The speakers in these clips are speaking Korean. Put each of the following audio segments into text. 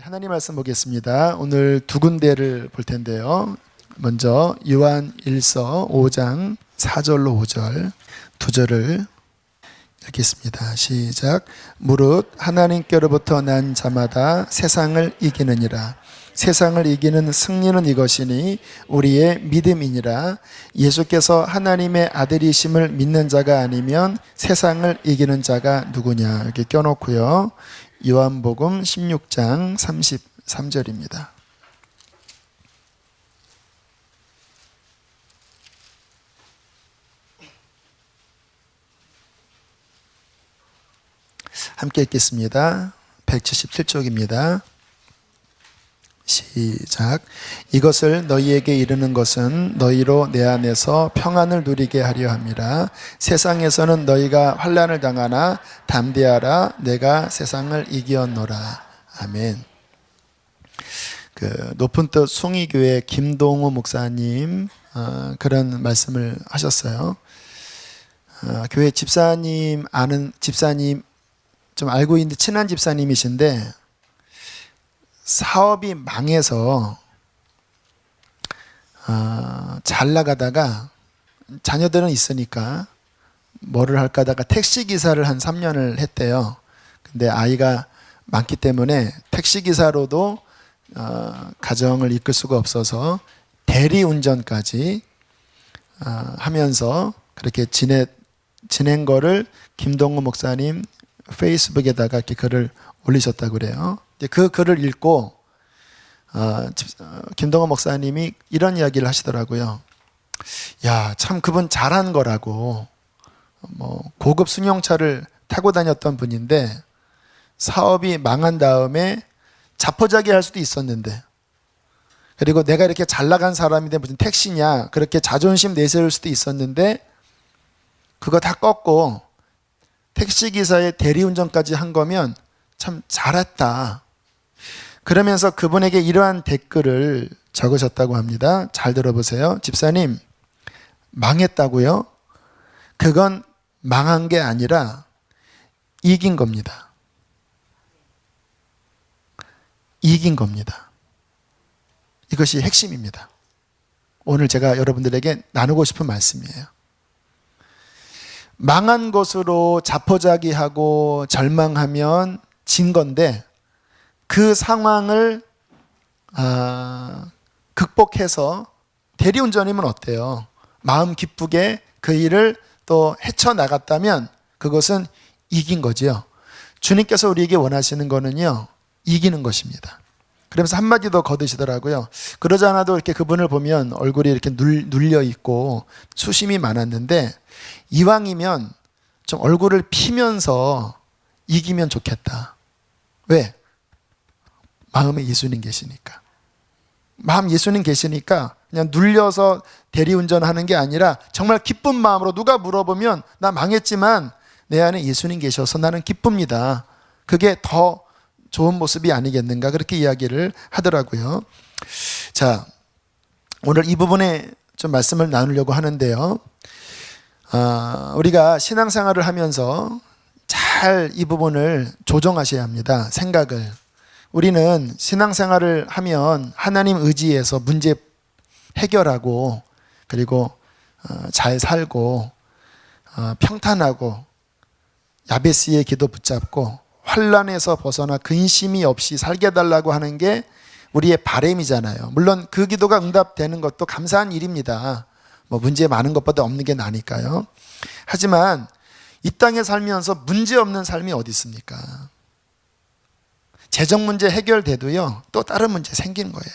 하나님 말씀 보겠습니다. 오늘 두 군데를 볼 텐데요. 먼저 요한 1서 5장 4절로 5절 두 절을 읽겠습니다. 시작. 무릇 하나님께로부터 난 자마다 세상을 이기느니라. 세상을 이기는 승리는 이것이니 우리의 믿음이니라. 예수께서 하나님의 아들이심을 믿는 자가 아니면 세상을 이기는 자가 누구냐. 이렇게 껴놓고요. 요한복음 16장 33절입니다. 함께 읽겠습니다. 177쪽입니다. 시작. 이것을 너희에게 이르는 것은 너희로 내 안에서 평안을 누리게 하려 함이라. 세상에서는 너희가 환난을 당하나 담대하라. 내가 세상을 이기었노라. 아멘. 높은 뜻 숭의교회 김동우 목사님 그런 말씀을 하셨어요. 교회 집사님 아는 집사님 좀 알고 있는데 친한 집사님이신데 사업이 망해서 잘 나가다가 자녀들은 있으니까 뭐를 할까 하다가 택시기사를 한 3년을 했대요. 근데 아이가 많기 때문에 택시기사로도 가정을 이끌 수가 없어서 대리운전까지 하면서 그렇게 지낸 거를 김동우 목사님 페이스북에다가 이렇게 글을 올리셨다고 그래요. 그 글을 읽고 김동호 목사님이 이런 이야기를 하시더라고요. 야, 참 그분 잘한 거라고. 고급 승용차를 타고 다녔던 분인데 사업이 망한 다음에 자포자기 할 수도 있었는데, 그리고 내가 이렇게 잘 나간 사람인데 무슨 택시냐 그렇게 자존심 내세울 수도 있었는데 그거 다 꺾고 택시기사의 대리운전까지 한 거면 참 잘했다. 그러면서 그분에게 이러한 댓글을 적으셨다고 합니다. 잘 들어보세요. 집사님, 망했다고요? 그건 망한 게 아니라 이긴 겁니다. 이긴 겁니다. 이것이 핵심입니다. 오늘 제가 여러분들에게 나누고 싶은 말씀이에요. 망한 것으로 자포자기하고 절망하면 진 건데 그 상황을 극복해서 대리운전이면 어때요? 마음 기쁘게 그 일을 또 헤쳐나갔다면 그것은 이긴 거지요. 주님께서 우리에게 원하시는 거는요, 이기는 것입니다. 그러면서 한마디 더 거두시더라고요. 그러지 않아도 이렇게 그분을 보면 얼굴이 이렇게 눌려 있고 수심이 많았는데 이왕이면 좀 얼굴을 피면서 이기면 좋겠다. 왜? 마음에 예수님 계시니까. 마음 예수님 계시니까 그냥 눌려서 대리운전하는 게 아니라 정말 기쁜 마음으로, 누가 물어보면 나 망했지만 내 안에 예수님 계셔서 나는 기쁩니다. 그게 더 좋은 모습이 아니겠는가, 그렇게 이야기를 하더라고요. 자, 오늘 이 부분에 좀 말씀을 나누려고 하는데요. 우리가 신앙생활을 하면서 잘 이 부분을 조정하셔야 합니다. 생각을. 우리는 신앙생활을 하면 하나님 의지에서 문제 해결하고, 그리고 잘 살고 평탄하고 야베스의 기도 붙잡고 환난에서 벗어나 근심이 없이 살게 해달라고 하는 게 우리의 바람이잖아요. 물론 그 기도가 응답되는 것도 감사한 일입니다. 문제 많은 것보다 없는 게 나니까요. 하지만 이 땅에 살면서 문제 없는 삶이 어디 있습니까? 재정 문제 해결돼도요, 또 다른 문제 생기는 거예요.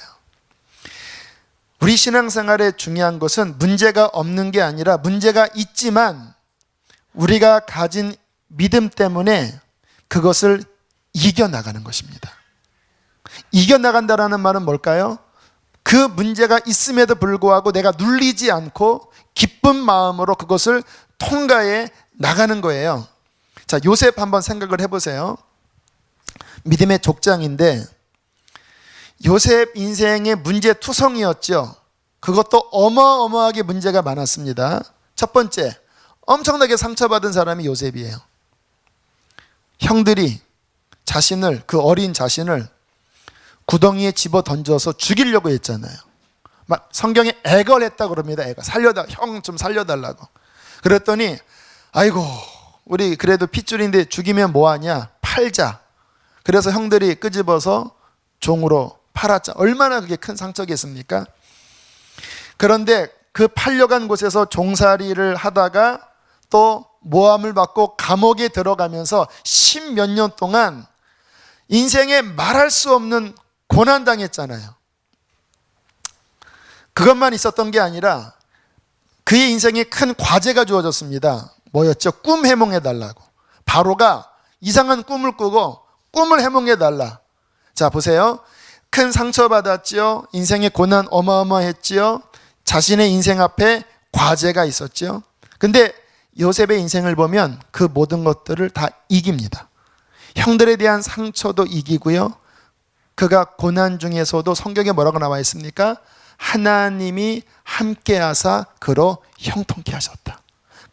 우리 신앙생활에 중요한 것은 문제가 없는 게 아니라 문제가 있지만 우리가 가진 믿음 때문에 그것을 이겨나가는 것입니다. 이겨나간다라는 말은 뭘까요? 그 문제가 있음에도 불구하고 내가 눌리지 않고 기쁜 마음으로 그것을 통과해 나가는 거예요. 자, 요셉 한번 생각을 해보세요. 믿음의 족장인데 요셉 인생의 문제투성이었죠. 그것도 어마어마하게 문제가 많았습니다. 첫 번째, 엄청나게 상처받은 사람이 요셉이에요. 형들이 자신을, 그 어린 자신을 구덩이에 집어 던져서 죽이려고 했잖아요. 막 성경에 애걸했다 그럽니다. 애걸. 형 좀 살려달라고. 그랬더니 아이고 우리 그래도 핏줄인데 죽이면 뭐하냐, 팔자. 그래서 형들이 끄집어서 종으로 팔았자. 얼마나 그게 큰 상처겠습니까? 그런데 그 팔려간 곳에서 종살이를 하다가 또 모함을 받고 감옥에 들어가면서 10몇 년 동안 인생에 말할 수 없는 고난당했잖아요. 그것만 있었던 게 아니라 그의 인생에 큰 과제가 주어졌습니다. 뭐였죠? 꿈 해몽해달라고. 바로가 이상한 꿈을 꾸고 꿈을 해몽해달라. 자 보세요. 큰 상처받았지요. 인생의 고난 어마어마했지요. 자신의 인생 앞에 과제가 있었죠. 근데 요셉의 인생을 보면 그 모든 것들을 다 이깁니다. 형들에 대한 상처도 이기고요. 그가 고난 중에서도 성경에 뭐라고 나와 있습니까? 하나님이 함께하사 그로 형통케 하셨다.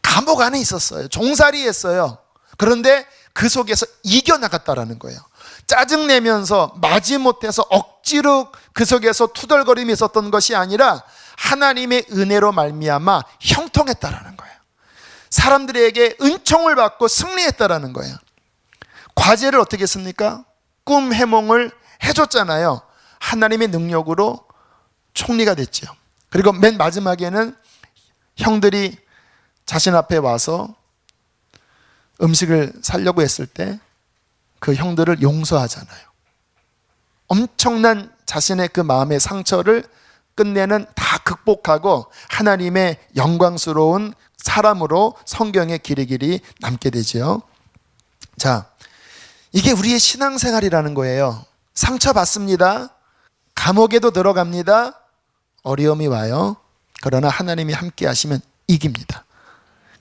감옥 안에 있었어요. 종살이 했어요. 그런데 그 속에서 이겨나갔다라는 거예요. 짜증내면서 마지못해서 억지로 그 속에서 투덜거림이 있었던 것이 아니라 하나님의 은혜로 말미암아 형통했다라는 거예요. 사람들에게 은총을 받고 승리했다라는 거예요. 과제를 어떻게 했습니까? 꿈 해몽을 해줬잖아요. 하나님의 능력으로 총리가 됐죠. 그리고 맨 마지막에는 형들이 자신 앞에 와서 음식을 사려고 했을 때 그 형들을 용서하잖아요. 엄청난 자신의 그 마음의 상처를 끝내는 다 극복하고 하나님의 영광스러운 사람으로 성경의 길이 남게 되죠. 자, 이게 우리의 신앙생활이라는 거예요. 상처받습니다. 감옥에도 들어갑니다. 어려움이 와요. 그러나 하나님이 함께 하시면 이깁니다.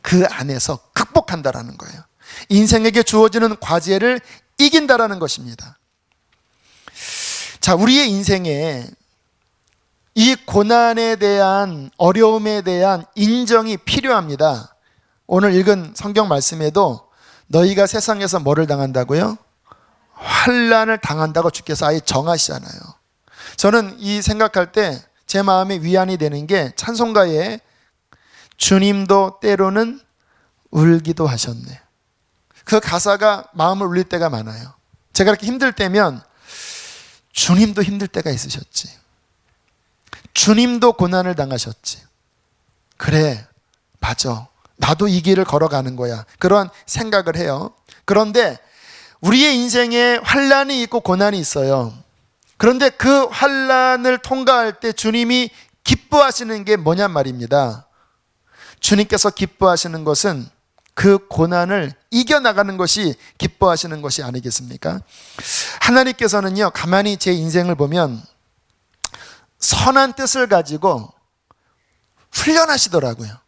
그 안에서 극복한다라는 거예요. 인생에게 주어지는 과제를 이긴다라는 것입니다. 자, 우리의 인생에 이 고난에 대한, 어려움에 대한 인정이 필요합니다. 오늘 읽은 성경 말씀에도 너희가 세상에서 뭐를 당한다고요? 환난을 당한다고 주께서 아예 정하시잖아요. 저는 이 생각할 때 제 마음에 위안이 되는 게 찬송가에 주님도 때로는 울기도 하셨네. 그 가사가 마음을 울릴 때가 많아요. 제가 이렇게 힘들 때면 주님도 힘들 때가 있으셨지. 주님도 고난을 당하셨지. 그래, 맞아. 나도 이 길을 걸어가는 거야. 그런 생각을 해요. 그런데 우리의 인생에 환난이 있고 고난이 있어요. 그런데 그 환난을 통과할 때 주님이 기뻐하시는 게 뭐냔 말입니다. 주님께서 기뻐하시는 것은 그 고난을 이겨나가는 것이 기뻐하시는 것이 아니겠습니까? 하나님께서는요, 가만히 제 인생을 보면 선한 뜻을 가지고 훈련하시더라고요.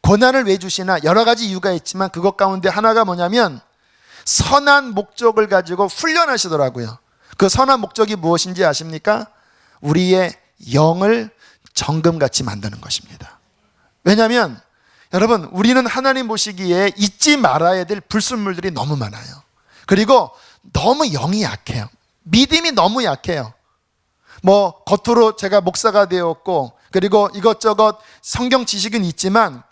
고난을 왜 주시나? 여러 가지 이유가 있지만 그것 가운데 하나가 뭐냐면 선한 목적을 가지고 훈련하시더라고요. 그 선한 목적이 무엇인지 아십니까? 우리의 영을 정금같이 만드는 것입니다. 왜냐하면 여러분, 우리는 하나님 보시기에 잊지 말아야 될 불순물들이 너무 많아요. 그리고 너무 영이 약해요. 믿음이 너무 약해요. 뭐 겉으로 제가 목사가 되었고 그리고 이것저것 성경 지식은 있지만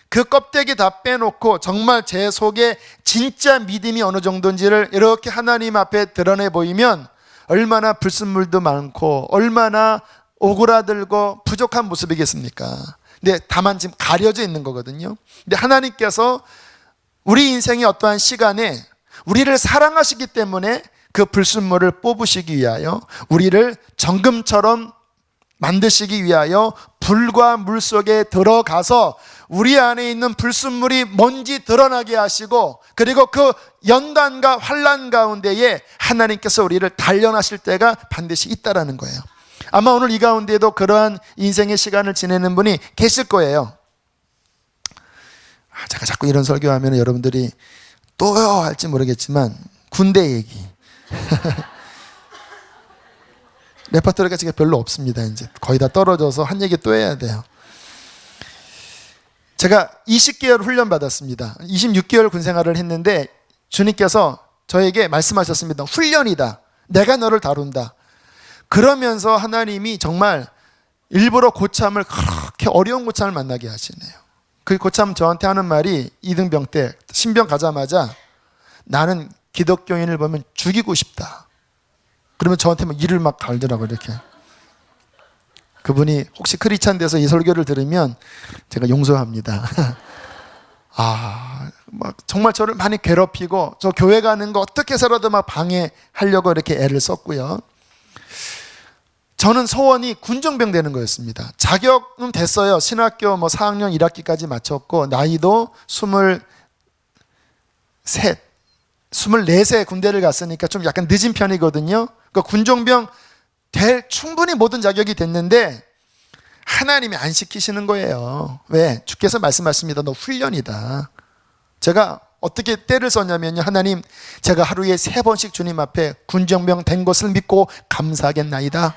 그 껍데기 다 빼놓고 정말 제 속에 진짜 믿음이 어느 정도인지를 이렇게 하나님 앞에 드러내 보이면 얼마나 불순물도 많고 얼마나 오그라들고 부족한 모습이겠습니까? 근데 다만 지금 가려져 있는 거거든요. 근데 하나님께서 우리 인생의 어떠한 시간에 우리를 사랑하시기 때문에 그 불순물을 뽑으시기 위하여 우리를 정금처럼 만드시기 위하여 불과 물 속에 들어가서 우리 안에 있는 불순물이 뭔지 드러나게 하시고 그리고 그 연단과 환난 가운데에 하나님께서 우리를 단련하실 때가 반드시 있다라는 거예요. 아마 오늘 이 가운데에도 그러한 인생의 시간을 지내는 분이 계실 거예요. 제가 자꾸 이런 설교하면 여러분들이 또요 할지 모르겠지만 군대 얘기 레퍼토리가 지금 별로 없습니다. 이제 거의 다 떨어져서 한 얘기 또 해야 돼요. 제가 20개월 훈련 받았습니다. 26개월 군생활을 했는데 주님께서 저에게 말씀하셨습니다. 훈련이다. 내가 너를 다룬다. 그러면서 하나님이 정말 일부러 고참을 그렇게 어려운 고참을 만나게 하시네요. 그 고참 저한테 하는 말이 이등병 때 신병 가자마자 나는 기독교인을 보면 죽이고 싶다. 그러면 저한테 막 이를 막 갈더라고요. 이렇게. 그분이 혹시 크리스찬 돼서 이 설교를 들으면 제가 용서합니다. 막 정말 저를 많이 괴롭히고 저 교회 가는 거 어떻게 해서라도 막 방해하려고 이렇게 애를 썼고요. 저는 소원이 군정병 되는 거였습니다. 자격은 됐어요. 신학교 4학년 1학기까지 마쳤고 나이도 24세 군대를 갔으니까 좀 약간 늦은 편이거든요. 그러니까 군정병 충분히 모든 자격이 됐는데 하나님이 안 시키시는 거예요. 왜? 주께서 말씀하십니다. 너 훈련이다. 제가 어떻게 때를 썼냐면요. 하나님, 제가 하루에 3번씩 주님 앞에 군정병 된 것을 믿고 감사하겠나이다.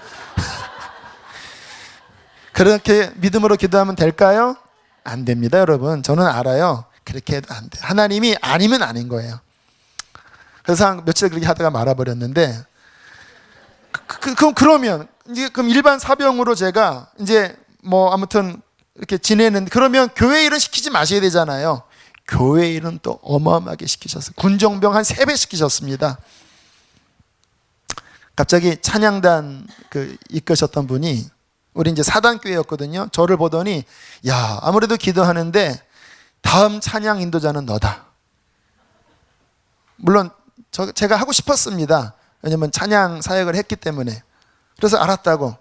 그렇게 믿음으로 기도하면 될까요? 안 됩니다, 여러분. 저는 알아요. 그렇게 해도 안 돼요. 하나님이 아니면 아닌 거예요. 그래서 며칠 그렇게 하다가 말아버렸는데, 그러면 일반 사병으로 제가 이제 아무튼 이렇게 지내는데, 그러면 교회 일은 시키지 마셔야 되잖아요. 교회 일은 또 어마어마하게 시키셨어요. 군정병 한 3배 시키셨습니다. 갑자기 찬양단 이끄셨던 분이, 우리 이제 사단교회였거든요. 저를 보더니, 야, 아무래도 기도하는데 다음 찬양 인도자는 너다. 물론 제가 하고 싶었습니다. 왜냐면 찬양 사역을 했기 때문에. 그래서 알았다고.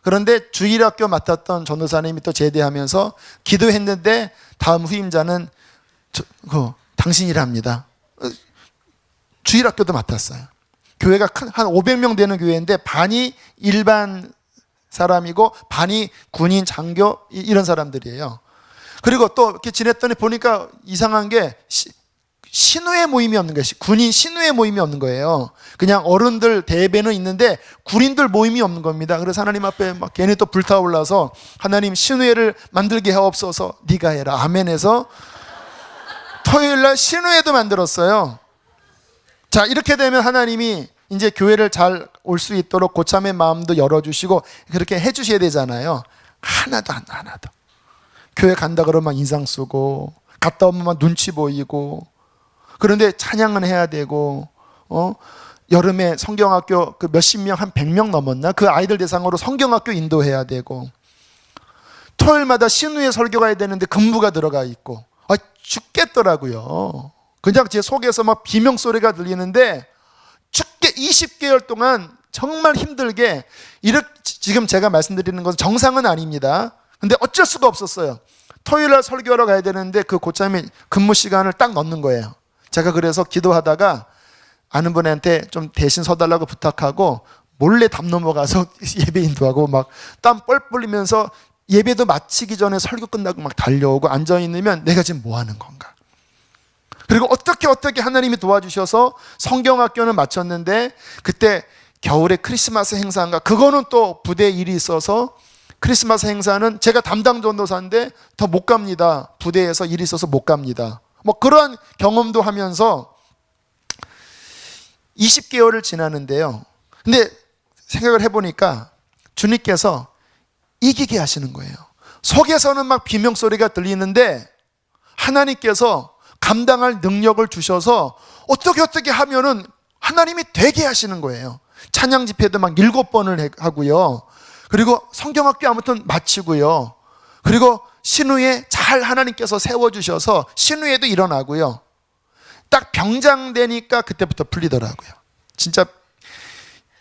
그런데 주일학교 맡았던 전도사님이 또 제대하면서 기도했는데 다음 후임자는 당신이랍니다. 주일학교도 맡았어요. 교회가 한 500명 되는 교회인데 반이 일반 사람이고 반이 군인, 장교 이런 사람들이에요. 그리고 또 이렇게 지냈더니 보니까 이상한 게 신우회 모임이 없는 거예요. 군인 신우회 모임이 없는 거예요. 그냥 어른들 대회는 있는데 군인들 모임이 없는 겁니다. 그래서 하나님 앞에 막 괜히 또 불타올라서 하나님 신우회를 만들게 하옵소서. 네가 해라. 아멘해서 토요일날 신우회도 만들었어요. 자, 이렇게 되면 하나님이 이제 교회를 잘 올 수 있도록 고참의 마음도 열어주시고 그렇게 해주셔야 되잖아요. 하나도. 교회 간다 그러면 인상 쓰고 갔다 오면 막 눈치 보이고. 그런데 찬양은 해야 되고, 여름에 성경학교 몇십 명, 한 100명 넘었나? 그 아이들 대상으로 성경학교 인도해야 되고, 토요일마다 신우회 설교 가야 되는데 근무가 들어가 있고, 죽겠더라고요. 그냥 제 속에서 막 비명소리가 들리는데, 20개월 동안 정말 힘들게, 지금 제가 말씀드리는 것은 정상은 아닙니다. 근데 어쩔 수가 없었어요. 토요일날 설교하러 가야 되는데 그 고참이 근무 시간을 딱 넣는 거예요. 제가 그래서 기도하다가 아는 분한테 좀 대신 서달라고 부탁하고 몰래 담 넘어가서 예배 인도하고 막 땀 뻘뻘 흘리면서 예배도 마치기 전에 설교 끝나고 막 달려오고 앉아있으면 내가 지금 뭐 하는 건가. 그리고 어떻게 하나님이 도와주셔서 성경학교는 마쳤는데 그때 겨울에 크리스마스 행사인가 그거는 또 부대 일이 있어서 크리스마스 행사는 제가 담당 전도사인데 더 못 갑니다. 부대에서 일이 있어서 못 갑니다. 그런 경험도 하면서 20개월을 지나는데요. 근데 생각을 해보니까 주님께서 이기게 하시는 거예요. 속에서는 막 비명소리가 들리는데 하나님께서 감당할 능력을 주셔서 어떻게 하면은 하나님이 되게 하시는 거예요. 찬양 집회도 막 7번을 하고요. 그리고 성경학교 아무튼 마치고요. 그리고 신우에 잘 하나님께서 세워주셔서 신우에도 일어나고요. 딱 병장 되니까 그때부터 풀리더라고요. 진짜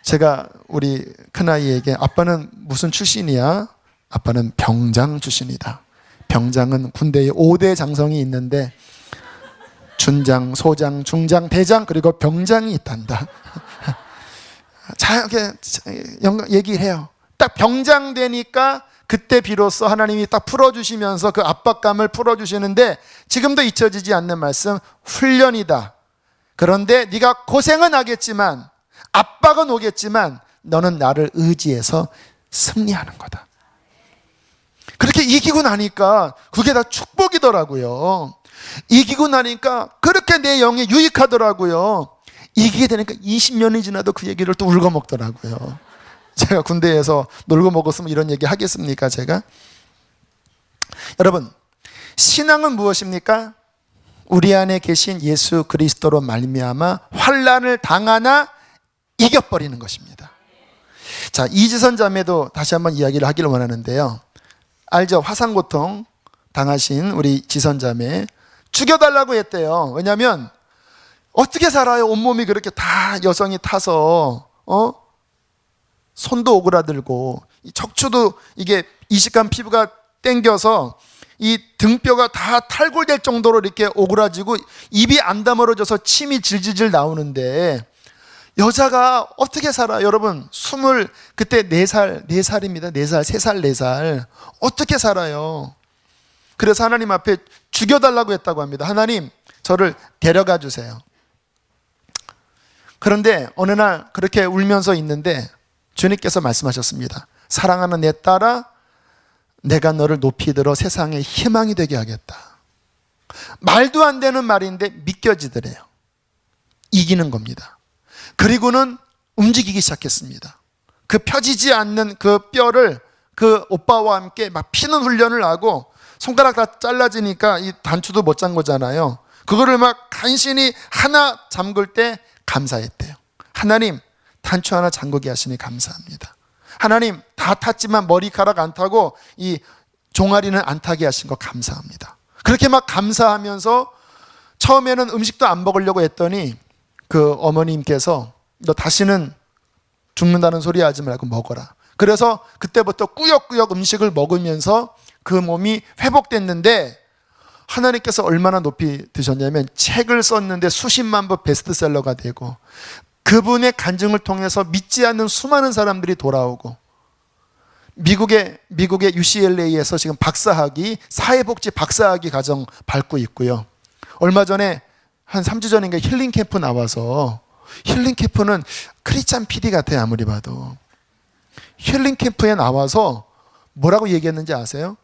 제가 우리 큰아이에게 아빠는 무슨 출신이야? 아빠는 병장 출신이다. 병장은 군대에 5대 장성이 있는데 준장, 소장, 중장, 대장 그리고 병장이 있단다. 자, 이렇게 얘기해요. 딱 병장 되니까 그때 비로소 하나님이 딱 풀어주시면서 그 압박감을 풀어주시는데 지금도 잊혀지지 않는 말씀, 훈련이다. 그런데 네가 고생은 하겠지만 압박은 오겠지만 너는 나를 의지해서 승리하는 거다. 그렇게 이기고 나니까 그게 다 축복이더라고요. 이기고 나니까 그렇게 내 영에 유익하더라고요. 이기게 되니까 20년이 지나도 그 얘기를 또 울거먹더라고요. 제가 군대에서 놀고 먹었으면 이런 얘기 하겠습니까, 제가? 여러분, 신앙은 무엇입니까? 우리 안에 계신 예수 그리스도로 말미암아 환난을 당하나 이겨버리는 것입니다. 자, 이지선 자매도 다시 한번 이야기를 하기를 원하는데요. 알죠? 화상고통 당하신 우리 지선 자매, 죽여달라고 했대요. 왜냐하면 어떻게 살아요? 온몸이 그렇게 다 여성이 타서 손도 오그라들고 척추도 이게 이식한 피부가 땡겨서 이 등뼈가 다 탈골될 정도로 이렇게 오그라지고 입이 안 다물어져서 침이 질질질 나오는데 여자가 어떻게 살아요? 여러분, 그때 4살입니다. 4살, 3살, 4살. 어떻게 살아요? 그래서 하나님 앞에 죽여달라고 했다고 합니다. 하나님, 저를 데려가 주세요. 그런데 어느 날 그렇게 울면서 있는데 주님께서 말씀하셨습니다. 사랑하는 내 딸아, 내가 너를 높이 들어 세상에 희망이 되게 하겠다. 말도 안 되는 말인데 믿겨지더래요. 이기는 겁니다. 그리고는 움직이기 시작했습니다. 그 펴지지 않는 그 뼈를 그 오빠와 함께 막 피는 훈련을 하고 손가락 다 잘라지니까 이 단추도 못 잠 거잖아요. 그거를 막 간신히 하나 잠글 때 감사했대요. 하나님, 단추 하나 잠그게 하시니 감사합니다. 하나님, 다 탔지만 머리카락 안 타고 이 종아리는 안 타게 하신 거 감사합니다. 그렇게 막 감사하면서 처음에는 음식도 안 먹으려고 했더니 그 어머님께서 너 다시는 죽는다는 소리 하지 말고 먹어라. 그래서 그때부터 꾸역꾸역 음식을 먹으면서 그 몸이 회복됐는데 하나님께서 얼마나 높이 드셨냐면 책을 썼는데 수십만 부 베스트셀러가 되고 그분의 간증을 통해서 믿지 않는 수많은 사람들이 돌아오고 미국의 UCLA에서 지금 박사학위, 사회복지 박사학위 과정 밟고 있고요. 얼마 전에 한 3주 전인가 힐링 캠프 나와서 힐링 캠프는 크리스찬 PD 같아요. 아무리 봐도. 힐링 캠프에 나와서 뭐라고 얘기했는지 아세요?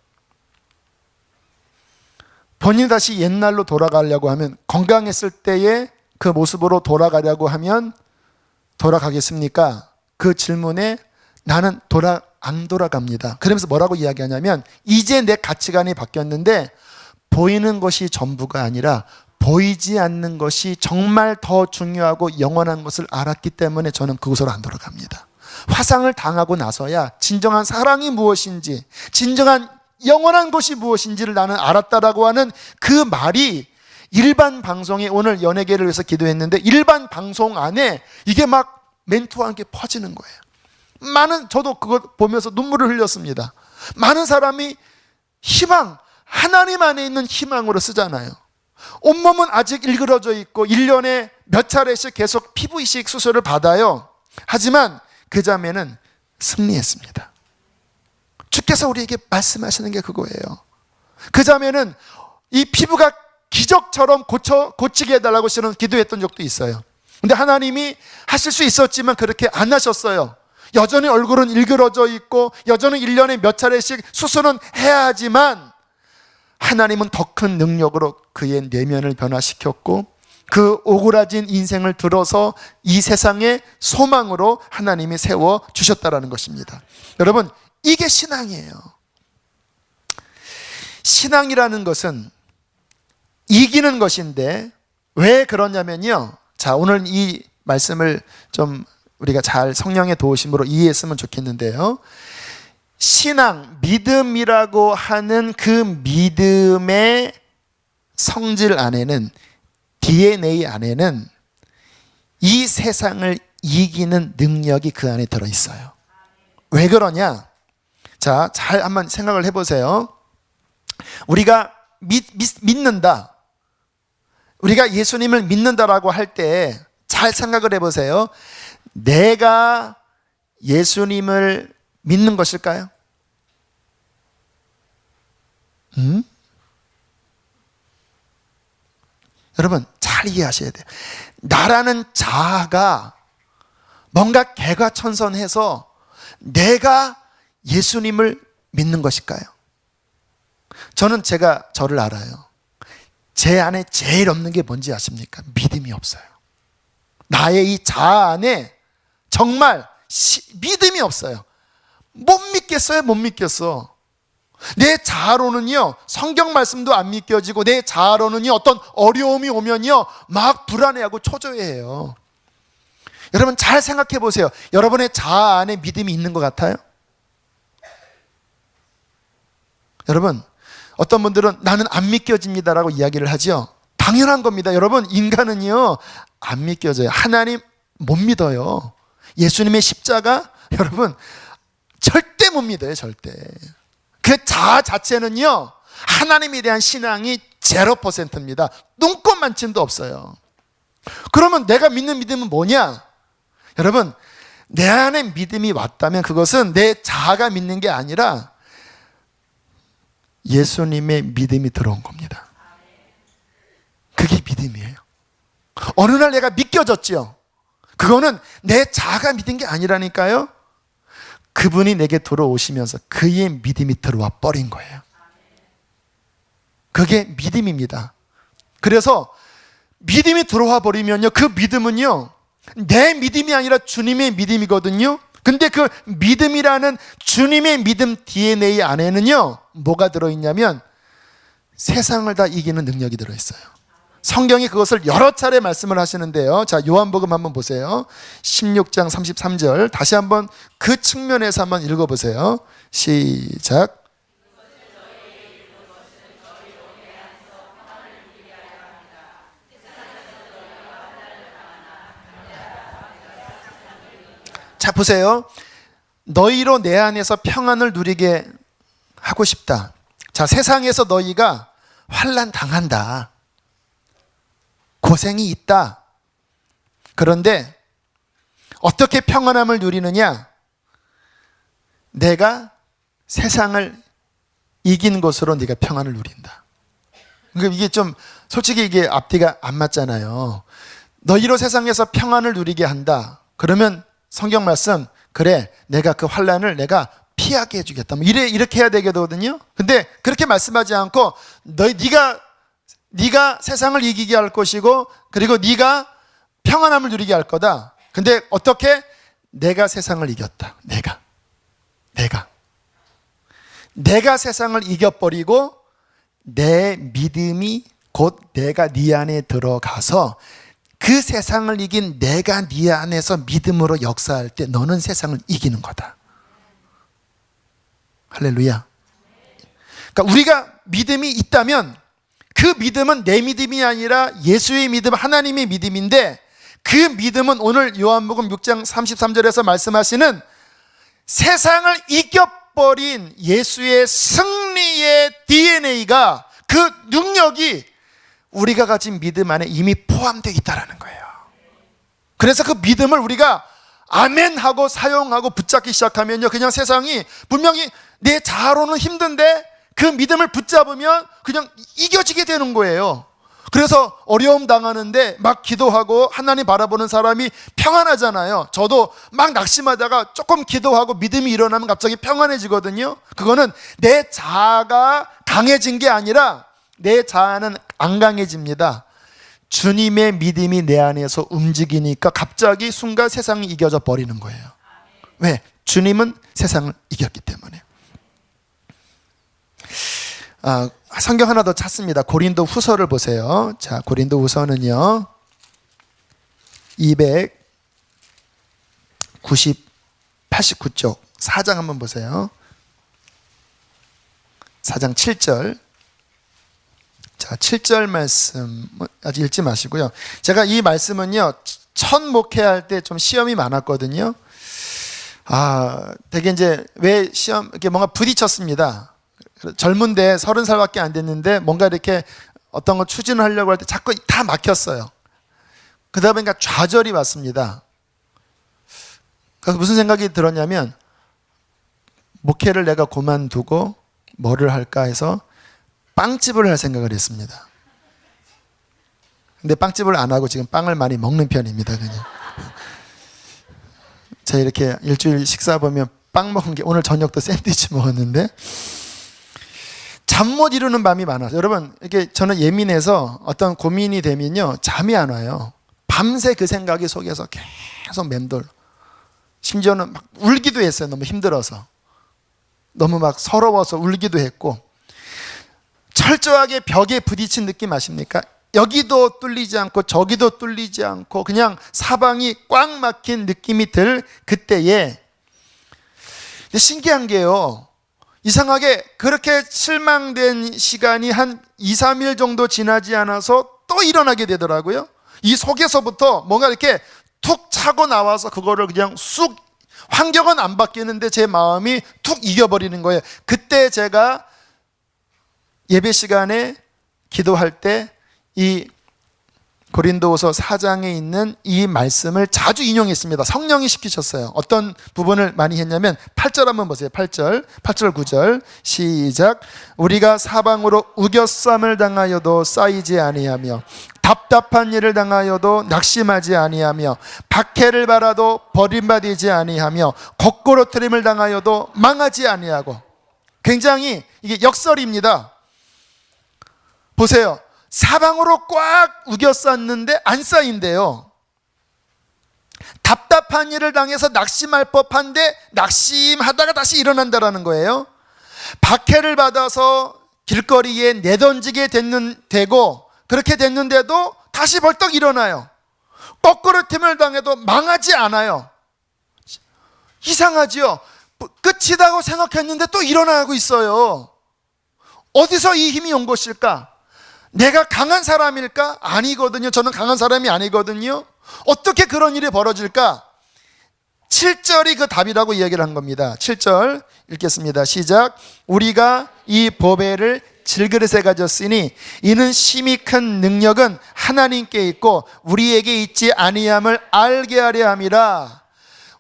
본인이 다시 옛날로 돌아가려고 하면 건강했을 때의 그 모습으로 돌아가려고 하면 돌아가겠습니까? 그 질문에 나는 안 돌아갑니다. 그러면서 뭐라고 이야기하냐면 이제 내 가치관이 바뀌었는데 보이는 것이 전부가 아니라 보이지 않는 것이 정말 더 중요하고 영원한 것을 알았기 때문에 저는 그곳으로 안 돌아갑니다. 화상을 당하고 나서야 진정한 사랑이 무엇인지, 진정한 영원한 것이 무엇인지를 나는 알았다라고 하는 그 말이 일반 방송에, 오늘 연예계를 위해서 기도했는데 일반 방송 안에 이게 막 멘트와 함께 퍼지는 거예요. 저도 그거 보면서 눈물을 흘렸습니다. 많은 사람이 희망, 하나님 안에 있는 희망으로 쓰잖아요. 온몸은 아직 일그러져 있고 1년에 몇 차례씩 계속 피부 이식 수술을 받아요. 하지만 그 자매는 승리했습니다. 주께서 우리에게 말씀하시는 게 그거예요. 그 자매는 이 피부가 기적처럼 고치게 해달라고 저는 기도했던 적도 있어요. 근데 하나님이 하실 수 있었지만 그렇게 안 하셨어요. 여전히 얼굴은 일그러져 있고 여전히 1년에 몇 차례씩 수술은 해야 하지만 하나님은 더 큰 능력으로 그의 내면을 변화시켰고 그 오그라진 인생을 들어서 이 세상의 소망으로 하나님이 세워주셨다는 것입니다. 여러분, 이게 신앙이에요. 신앙이라는 것은 이기는 것인데 왜 그러냐면요. 자, 오늘 이 말씀을 좀 우리가 잘 성령의 도우심으로 이해했으면 좋겠는데요. 신앙, 믿음이라고 하는 그 믿음의 성질 안에는, DNA 안에는 이 세상을 이기는 능력이 그 안에 들어있어요. 왜 그러냐? 자, 잘 한번 생각을 해보세요. 우리가 믿는다. 우리가 예수님을 믿는다라고 할 때 잘 생각을 해보세요. 내가 예수님을 믿는 것일까요? 여러분, 잘 이해하셔야 돼요. 나라는 자아가 뭔가 개과천선해서 내가 예수님을 믿는 것일까요? 저는 제가 저를 알아요. 제 안에 제일 없는 게 뭔지 아십니까? 믿음이 없어요. 나의 이 자아 안에 정말 믿음이 없어요. 못 믿겠어요. 못 믿겠어. 내 자아로는요, 성경 말씀도 안 믿겨지고 내 자아로는요, 어떤 어려움이 오면요 막 불안해하고 초조해해요. 여러분 잘 생각해 보세요. 여러분의 자아 안에 믿음이 있는 것 같아요? 여러분, 어떤 분들은 나는 안 믿겨집니다라고 이야기를 하죠. 당연한 겁니다. 여러분, 인간은요 안 믿겨져요. 하나님 못 믿어요. 예수님의 십자가 여러분 절대 못 믿어요. 절대. 그 자아 자체는요 하나님에 대한 신앙이 0%입니다. 눈꼽만침도 없어요. 그러면 내가 믿는 믿음은 뭐냐? 여러분, 내 안에 믿음이 왔다면 그것은 내 자아가 믿는 게 아니라 예수님의 믿음이 들어온 겁니다. 그게 믿음이에요. 어느 날 내가 믿겨졌죠. 그거는 내 자아가 믿은 게 아니라니까요. 그분이 내게 들어오시면서 그의 믿음이 들어와 버린 거예요. 그게 믿음입니다. 그래서 믿음이 들어와 버리면요, 그 믿음은요 내 믿음이 아니라 주님의 믿음이거든요. 근데 그 믿음이라는 주님의 믿음 DNA 안에는요 뭐가 들어있냐면 세상을 다 이기는 능력이 들어있어요. 성경이 그것을 여러 차례 말씀을 하시는데요. 자, 요한복음 한번 보세요. 16장 33절 다시 한번 그 측면에서 한번 읽어보세요. 시작. 자, 보세요. 너희로 내 안에서 평안을 누리게 하고 싶다. 자, 세상에서 너희가 환난 당한다. 고생이 있다. 그런데 어떻게 평안함을 누리느냐? 내가 세상을 이긴 것으로 네가 평안을 누린다. 그러니까 이게 좀 솔직히 이게 앞뒤가 안 맞잖아요. 너희로 세상에서 평안을 누리게 한다. 그러면 성경 말씀, 그래 내가 그 환난을 내가 피하게 해주겠다. 이렇게 해야 되거든요. 근데 그렇게 말씀하지 않고 네가 세상을 이기게 할 것이고 그리고 네가 평안함을 누리게 할 거다. 근데 어떻게? 내가 세상을 이겼다. 내가 세상을 이겨버리고 내 믿음이 곧 내가 네 안에 들어가서 그 세상을 이긴 내가 네 안에서 믿음으로 역사할 때 너는 세상을 이기는 거다. 할렐루야. 그러니까 우리가 믿음이 있다면 그 믿음은 내 믿음이 아니라 예수의 믿음, 하나님의 믿음인데 그 믿음은 오늘 요한복음 6장 33절에서 말씀하시는 세상을 이겨버린 예수의 승리의 DNA가 그 능력이 우리가 가진 믿음 안에 이미 포함되어 있다는 거예요. 그래서 그 믿음을 우리가 아멘하고 사용하고 붙잡기 시작하면요, 그냥 세상이 분명히 내 자아로는 힘든데 그 믿음을 붙잡으면 그냥 이겨지게 되는 거예요. 그래서 어려움 당하는데 막 기도하고 하나님 바라보는 사람이 평안하잖아요. 저도 막 낙심하다가 조금 기도하고 믿음이 일어나면 갑자기 평안해지거든요. 그거는 내 자아가 강해진 게 아니라 내 자아는 안 강해집니다. 주님의 믿음이 내 안에서 움직이니까 갑자기 순간 세상이 이겨져 버리는 거예요. 왜? 주님은 세상을 이겼기 때문에. 성경 하나 더 찾습니다. 고린도 후서를 보세요. 자, 고린도 후서는요 289쪽 4장 한번 보세요. 4장 7절. 자, 7절 말씀 아직 읽지 마시고요. 제가 이 말씀은요 첫 목회할 때 좀 시험이 많았거든요. 되게 이제 왜 시험 이렇게 뭔가 부딪혔습니다. 젊은데 30살밖에 안 됐는데 뭔가 이렇게 어떤 거 추진을 하려고 할 때 자꾸 다 막혔어요. 그러다 보니까 좌절이 왔습니다. 그래서 무슨 생각이 들었냐면 목회를 내가 그만두고 뭐를 할까 해서 빵집을 할 생각을 했습니다. 근데 빵집을 안 하고 지금 빵을 많이 먹는 편입니다. 그냥 제가 이렇게 일주일 식사 보면 빵 먹은 게 오늘 저녁도 샌드위치 먹었는데 잠 못 이루는 밤이 많아서 여러분 이렇게 저는 예민해서 어떤 고민이 되면요 잠이 안 와요. 밤새 그 생각이 속에서 계속 맴돌. 심지어는 막 울기도 했어요. 너무 힘들어서. 너무 막 서러워서 울기도 했고, 철저하게 벽에 부딪힌 느낌 아십니까? 여기도 뚫리지 않고 저기도 뚫리지 않고 그냥 사방이 꽉 막힌 느낌이 들 그때에, 신기한 게요, 이상하게 그렇게 실망된 시간이 한 2, 3일 정도 지나지 않아서 또 일어나게 되더라고요. 이 속에서부터 뭔가 이렇게 툭 차고 나와서 그거를 그냥 쑥, 환경은 안 바뀌는데 제 마음이 툭 이겨버리는 거예요. 그때 제가 예배 시간에 기도할 때 이 고린도후서 4장에 있는 이 말씀을 자주 인용했습니다. 성령이 시키셨어요. 어떤 부분을 많이 했냐면 8절 한번 보세요. 8절, 9절 시작. 우리가 사방으로 우겨쌈을 당하여도 쌓이지 아니하며 답답한 일을 당하여도 낙심하지 아니하며 박해를 받아도 버림받지 아니하며 거꾸로 트림을 당하여도 망하지 아니하고. 굉장히 이게 역설입니다. 보세요. 사방으로 꽉 우겨쌌는데 안 쌓인대요. 답답한 일을 당해서 낙심할 법한데 낙심하다가 다시 일어난다라는 거예요. 박해를 받아서 길거리에 내던지게 되고 그렇게 됐는데도 다시 벌떡 일어나요. 거꾸로 틈을 당해도 망하지 않아요. 이상하지요? 끝이라고 생각했는데 또 일어나고 있어요. 어디서 이 힘이 온 것일까? 내가 강한 사람일까? 아니거든요. 저는 강한 사람이 아니거든요. 어떻게 그런 일이 벌어질까? 7절이 그 답이라고 이야기를 한 겁니다. 7절 읽겠습니다. 시작. 우리가 이 보배를 질그릇에 가졌으니 이는 심히 큰 능력은 하나님께 있고 우리에게 있지 아니함을 알게 하려 함이라.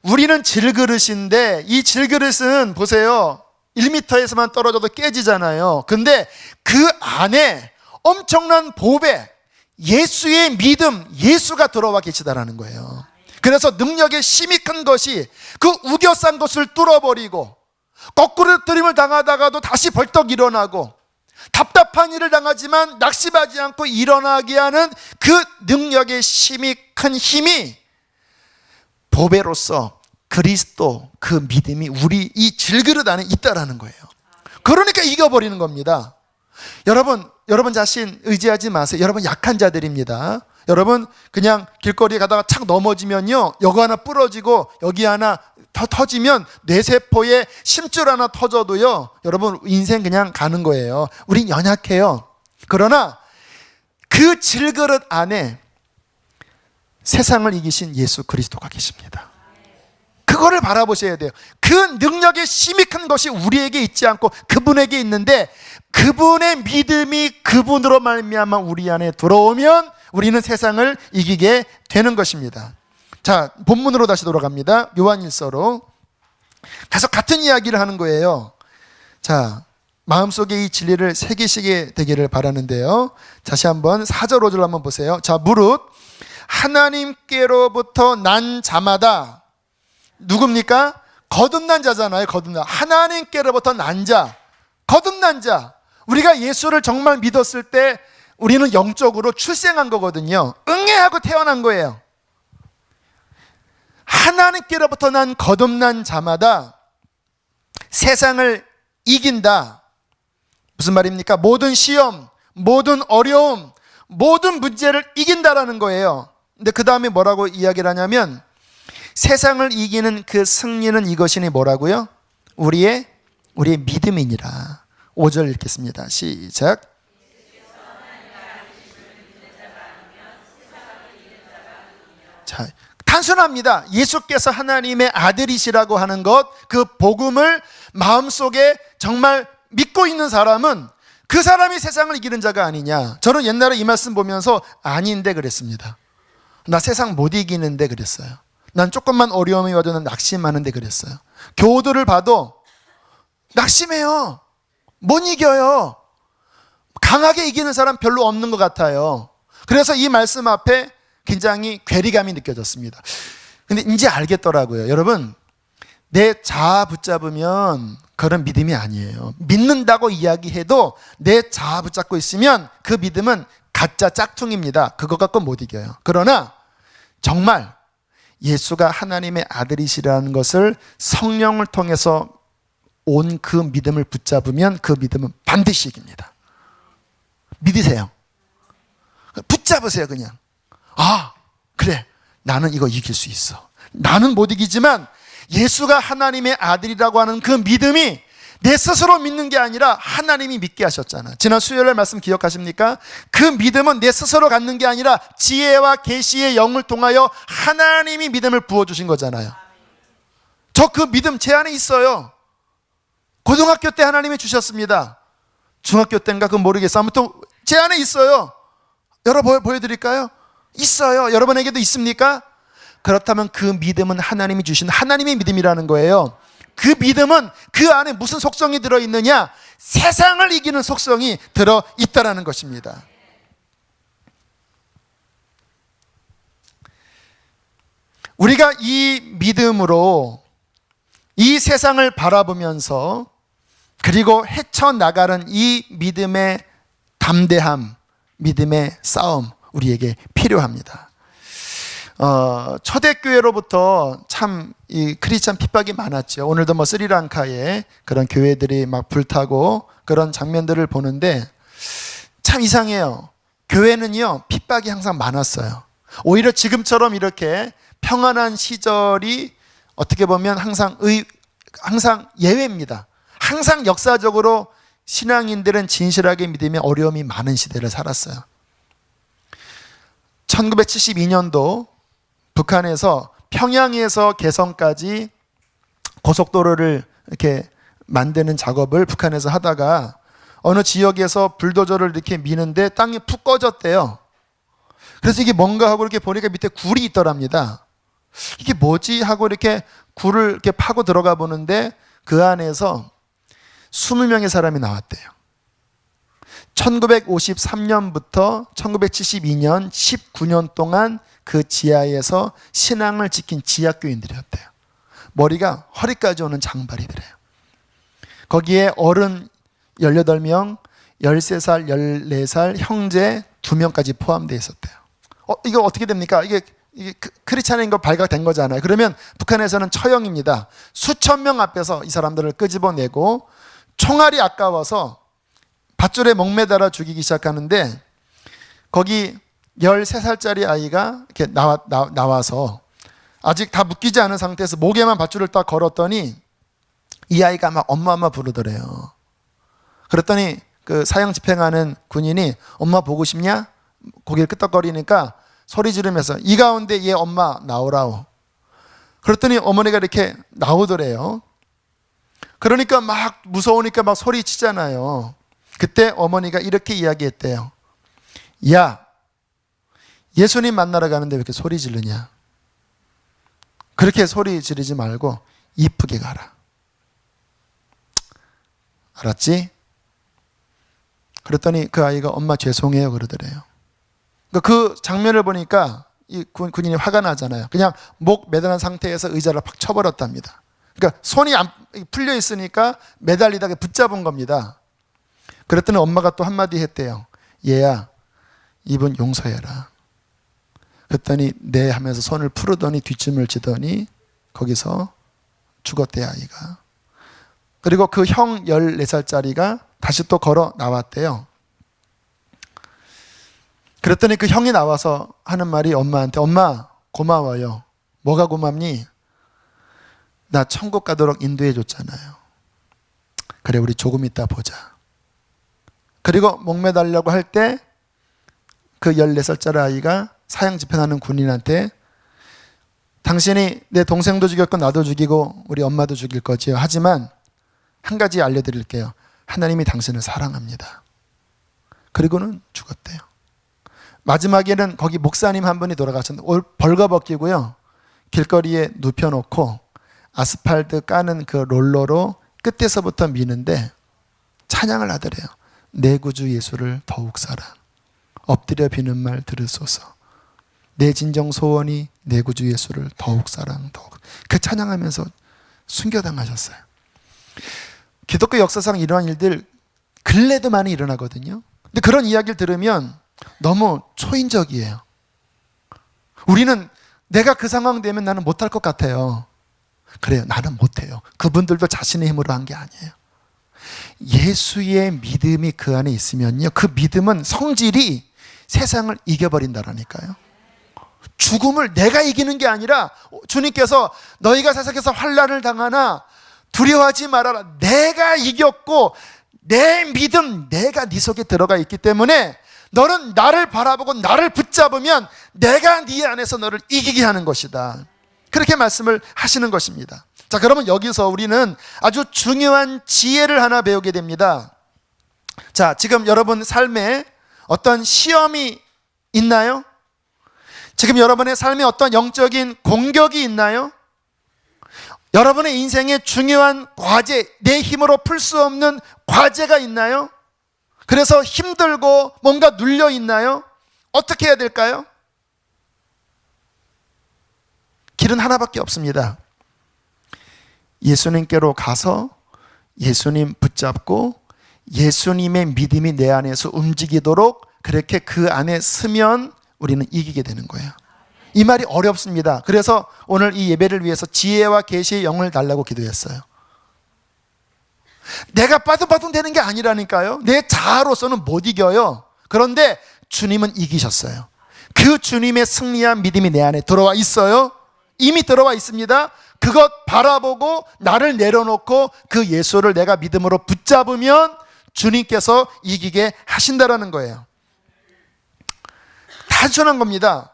우리는 질그릇인데 이 질그릇은 보세요. 1m에서만 떨어져도 깨지잖아요. 근데 그 안에 엄청난 보배, 예수의 믿음, 예수가 들어와 계시다라는 거예요. 그래서 능력의 심히 큰 것이 그 우겨싼 것을 뚫어버리고 거꾸로 들임을 당하다가도 다시 벌떡 일어나고 답답한 일을 당하지만 낙심하지 않고 일어나게 하는 그 능력의 심히 큰 힘이 보배로서 그리스도 그 믿음이 우리 이 질그릇 안에 있다라는 거예요. 그러니까 이겨버리는 겁니다. 여러분 자신 의지하지 마세요. 여러분 약한 자들입니다. 여러분 그냥 길거리에 가다가 착 넘어지면요, 여기 하나 부러지고 여기 하나 터지면 뇌세포에 심줄 하나 터져도요, 여러분 인생 그냥 가는 거예요. 우린 연약해요. 그러나 그 질그릇 안에 세상을 이기신 예수 그리스도가 계십니다. 그거를 바라보셔야 돼요. 그 능력의 심히 큰 것이 우리에게 있지 않고 그분에게 있는데, 그분의 믿음이 그분으로 말미암아 우리 안에 들어오면 우리는 세상을 이기게 되는 것입니다. 자, 본문으로 다시 돌아갑니다. 요한일서로 계속 같은 이야기를 하는 거예요. 자, 마음속에 이 진리를 새기시게 되기를 바라는데요. 다시 한번 4절 5절 한번 보세요. 자, 무릇 하나님께로부터 난 자마다, 누굽니까? 거듭난 자잖아요. 거듭난, 하나님께로부터 난 자, 거듭난 자. 우리가 예수를 정말 믿었을 때 우리는 영적으로 출생한 거거든요. 응애하고 태어난 거예요. 하나님께로부터 난 거듭난 자마다 세상을 이긴다. 무슨 말입니까? 모든 시험, 모든 어려움, 모든 문제를 이긴다라는 거예요. 근데 그 다음에 뭐라고 이야기를 하냐면, 세상을 이기는 그 승리는 이것이니 뭐라고요? 우리의 믿음이니라. 5절 읽겠습니다. 시작. 자, 단순합니다. 예수께서 하나님의 아들이시라고 하는 것, 그 복음을 마음속에 정말 믿고 있는 사람은 그 사람이 세상을 이기는 자가 아니냐. 저는 옛날에 이 말씀 보면서 아닌데 그랬습니다. 나 세상 못 이기는데 그랬어요. 난 조금만 어려움이 와도 난 낙심하는데 그랬어요. 교우들을 봐도 낙심해요. 못 이겨요. 강하게 이기는 사람 별로 없는 것 같아요. 그래서 이 말씀 앞에 굉장히 괴리감이 느껴졌습니다. 근데 이제 알겠더라고요. 여러분, 내 자아 붙잡으면 그런 믿음이 아니에요. 믿는다고 이야기해도 내 자아 붙잡고 있으면 그 믿음은 가짜 짝퉁입니다. 그거 갖고 못 이겨요. 그러나 정말 예수가 하나님의 아들이시라는 것을 성령을 통해서 온 그 믿음을 붙잡으면 그 믿음은 반드시 이깁니다. 믿으세요. 붙잡으세요. 그냥 그래, 나는 이거 이길 수 있어. 나는 못 이기지만 예수가 하나님의 아들이라고 하는 그 믿음이 내 스스로 믿는 게 아니라 하나님이 믿게 하셨잖아. 지난 수요일날 말씀 기억하십니까? 그 믿음은 내 스스로 갖는 게 아니라 지혜와 계시의 영을 통하여 하나님이 믿음을 부어주신 거잖아요. 저 그 믿음 제 안에 있어요. 고등학교 때 하나님이 주셨습니다. 중학교 때인가 그건 모르겠어. 아무튼 제 안에 있어요. 여러분 보여드릴까요? 있어요. 여러분에게도 있습니까? 그렇다면 그 믿음은 하나님이 주신 하나님의 믿음이라는 거예요. 그 믿음은 그 안에 무슨 속성이 들어있느냐? 세상을 이기는 속성이 들어있다라는 것입니다. 우리가 이 믿음으로 이 세상을 바라보면서 그리고 헤쳐나가는 이 믿음의 담대함, 믿음의 싸움 우리에게 필요합니다. 초대교회로부터 참 이 크리스찬 핍박이 많았죠. 오늘도 뭐 스리랑카에 그런 교회들이 막 불타고 그런 장면들을 보는데 참 이상해요. 교회는요 핍박이 항상 많았어요. 오히려 지금처럼 이렇게 평안한 시절이 어떻게 보면 항상 예외입니다. 항상 역사적으로 신앙인들은 진실하게 믿으며 어려움이 많은 시대를 살았어요. 1972년도 북한에서 평양에서 개성까지 고속도로를 이렇게 만드는 작업을 북한에서 하다가 어느 지역에서 불도저를 이렇게 미는데 땅이 푹 꺼졌대요. 그래서 이게 뭔가 하고 이렇게 보니까 밑에 굴이 있더랍니다. 이게 뭐지 하고 이렇게 굴을 이렇게 파고 들어가 보는데 그 안에서 20명의 사람이 나왔대요. 1953년부터 1972년 19년 동안 그 지하에서 신앙을 지킨 지하교인들이었대요. 머리가 허리까지 오는 장발이더래요. 거기에 어른 18명, 13살, 14살, 형제 2명까지 포함되어 있었대요. 이거 어떻게 됩니까? 이게 크리스찬인 거 발각된 거잖아요. 그러면 북한에서는 처형입니다. 수천 명 앞에서 이 사람들을 끄집어내고 총알이 아까워서 밧줄에 목매달아 죽이기 시작하는데 거기 13살짜리 아이가 이렇게 나와서 아직 다 묶이지 않은 상태에서 목에만 밧줄을 딱 걸었더니 이 아이가 막 엄마 부르더래요. 그랬더니 그 사형 집행하는 군인이 엄마 보고 싶냐? 고개를 끄덕거리니까 소리 지르면서 이 가운데 얘 엄마 나오라오. 그랬더니 어머니가 이렇게 나오더래요. 그러니까 막 무서우니까 막 소리치잖아요. 그때 어머니가 이렇게 이야기했대요. 야, 예수님 만나러 가는데 왜 이렇게 소리 지르냐? 그렇게 소리 지르지 말고 이쁘게 가라. 알았지? 그랬더니 그 아이가 엄마 죄송해요 그러더래요. 그 장면을 보니까 이 군인이 화가 나잖아요. 그냥 목 매달은 상태에서 의자를 팍 쳐버렸답니다. 그러니까 손이 안 풀려 있으니까 매달리다가 붙잡은 겁니다. 그랬더니 엄마가 또 한마디 했대요. 얘야, 이분 용서해라. 그랬더니 네 하면서 손을 풀으더니 뒷짐을 지더니 거기서 죽었대 아이가. 그리고 그 형 14살짜리가 다시 또 걸어 나왔대요. 그랬더니 그 형이 나와서 하는 말이 엄마한테 엄마 고마워요. 뭐가 고맙니? 나 천국 가도록 인도해 줬잖아요. 그래 우리 조금 이따 보자. 그리고 목매달려고 할 때 그 14살짜리 아이가 사형 집행하는 군인한테 당신이 내 동생도 죽였고 나도 죽이고 우리 엄마도 죽일 거지요. 하지만 한 가지 알려드릴게요. 하나님이 당신을 사랑합니다. 그리고는 죽었대요. 마지막에는 거기 목사님 한 분이 돌아가셨는데 벌거벗기고요. 길거리에 눕혀놓고 아스팔트 까는 그 롤러로 끝에서부터 미는데 찬양을 하더래요. 내 구주 예수를 더욱 사랑. 엎드려 비는 말 들으소서. 내 진정 소원이 내 구주 예수를 더욱 사랑 더욱. 그 찬양하면서 순교당하셨어요. 기독교 역사상 이러한 일들 근래도 많이 일어나거든요. 근데 그런 이야기를 들으면 너무 초인적이에요. 우리는 내가 그 상황 되면 나는 못할 것 같아요. 그래요. 나는 못해요. 그분들도 자신의 힘으로 한 게 아니에요. 예수의 믿음이 그 안에 있으면요, 그 믿음은 성질이 세상을 이겨버린다라니까요. 죽음을 내가 이기는 게 아니라 주님께서 너희가 세상에서 환난을 당하나 두려워하지 말아라. 내가 이겼고 내 믿음, 내가 네 속에 들어가 있기 때문에 너는 나를 바라보고 나를 붙잡으면 내가 네 안에서 너를 이기게 하는 것이다. 그렇게 말씀을 하시는 것입니다. 자, 그러면 여기서 우리는 아주 중요한 지혜를 하나 배우게 됩니다. 자, 지금 여러분 삶에 어떤 시험이 있나요? 지금 여러분의 삶에 어떤 영적인 공격이 있나요? 여러분의 인생에 중요한 과제, 내 힘으로 풀 수 없는 과제가 있나요? 그래서 힘들고 뭔가 눌려 있나요? 어떻게 해야 될까요? 길은 하나밖에 없습니다. 예수님께로 가서 예수님 붙잡고 예수님의 믿음이 내 안에서 움직이도록 그렇게 그 안에 서면 우리는 이기게 되는 거예요. 이 말이 어렵습니다. 그래서 오늘 이 예배를 위해서 지혜와 계시의 영을 달라고 기도했어요. 내가 빠둥빠둥 되는 게 아니라니까요. 내 자아로서는 못 이겨요. 그런데 주님은 이기셨어요. 그 주님의 승리한 믿음이 내 안에 들어와 있어요. 이미 들어와 있습니다. 그것 바라보고 나를 내려놓고 그 예수를 내가 믿음으로 붙잡으면 주님께서 이기게 하신다라는 거예요. 단순한 겁니다.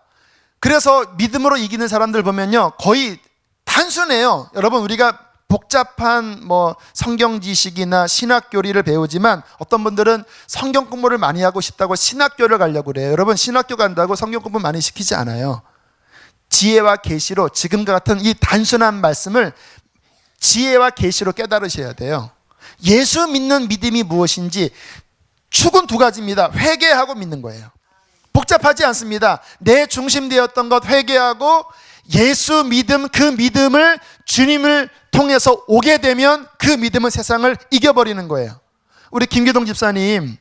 그래서 믿음으로 이기는 사람들 보면요, 거의 단순해요. 여러분, 우리가 복잡한 성경 지식이나 신학 교리를 배우지만 어떤 분들은 성경 공부를 많이 하고 싶다고 신학교를 가려고 그래요. 여러분, 신학교 간다고 성경 공부 많이 시키지 않아요. 지혜와 계시로 지금과 같은 이 단순한 말씀을 지혜와 계시로 깨달으셔야 돼요. 예수 믿는 믿음이 무엇인지 축은 두 가지입니다. 회개하고 믿는 거예요. 복잡하지 않습니다. 내 중심되었던 것 회개하고 예수 믿음, 그 믿음을 주님을 통해서 오게 되면 그 믿음은 세상을 이겨버리는 거예요. 우리 김기동 집사님,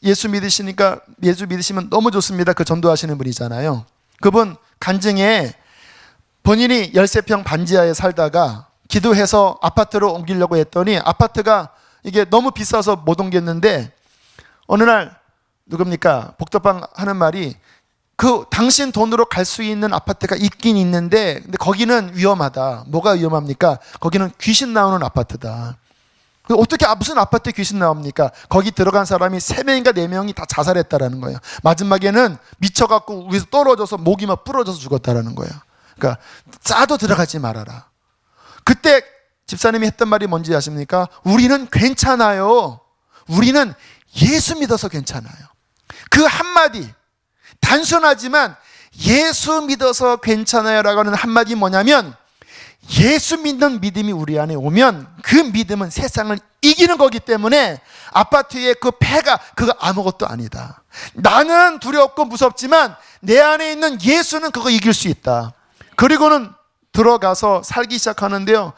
예수 믿으시면 너무 좋습니다. 그 전도하시는 분이잖아요. 그분 간증에 본인이 13평 반지하에 살다가 기도해서 아파트로 옮기려고 했더니 아파트가 이게 너무 비싸서 못 옮겼는데 어느 날 누굽니까? 복덕방 하는 말이 당신 돈으로 갈 수 있는 아파트가 있긴 있는데 근데 거기는 위험하다. 뭐가 위험합니까? 거기는 귀신 나오는 아파트다. 어떻게 무슨 아파트에 귀신 나옵니까? 거기 들어간 사람이 3명인가 4명이 다 자살했다라는 거예요. 마지막에는 미쳐갖고 위에서 떨어져서 목이 막 부러져서 죽었다라는 거예요. 그러니까 싸도 들어가지 말아라. 그때 집사님이 했던 말이 뭔지 아십니까? 우리는 괜찮아요. 우리는 예수 믿어서 괜찮아요. 그 한마디, 단순하지만 예수 믿어서 괜찮아요 라고 하는 한마디 뭐냐면 예수 믿는 믿음이 우리 안에 오면 그 믿음은 세상을 이기는 거기 때문에 아파트의 그 폐가 그거 아무것도 아니다. 나는 두렵고 무섭지만 내 안에 있는 예수는 그거 이길 수 있다. 그리고는 들어가서 살기 시작하는데요,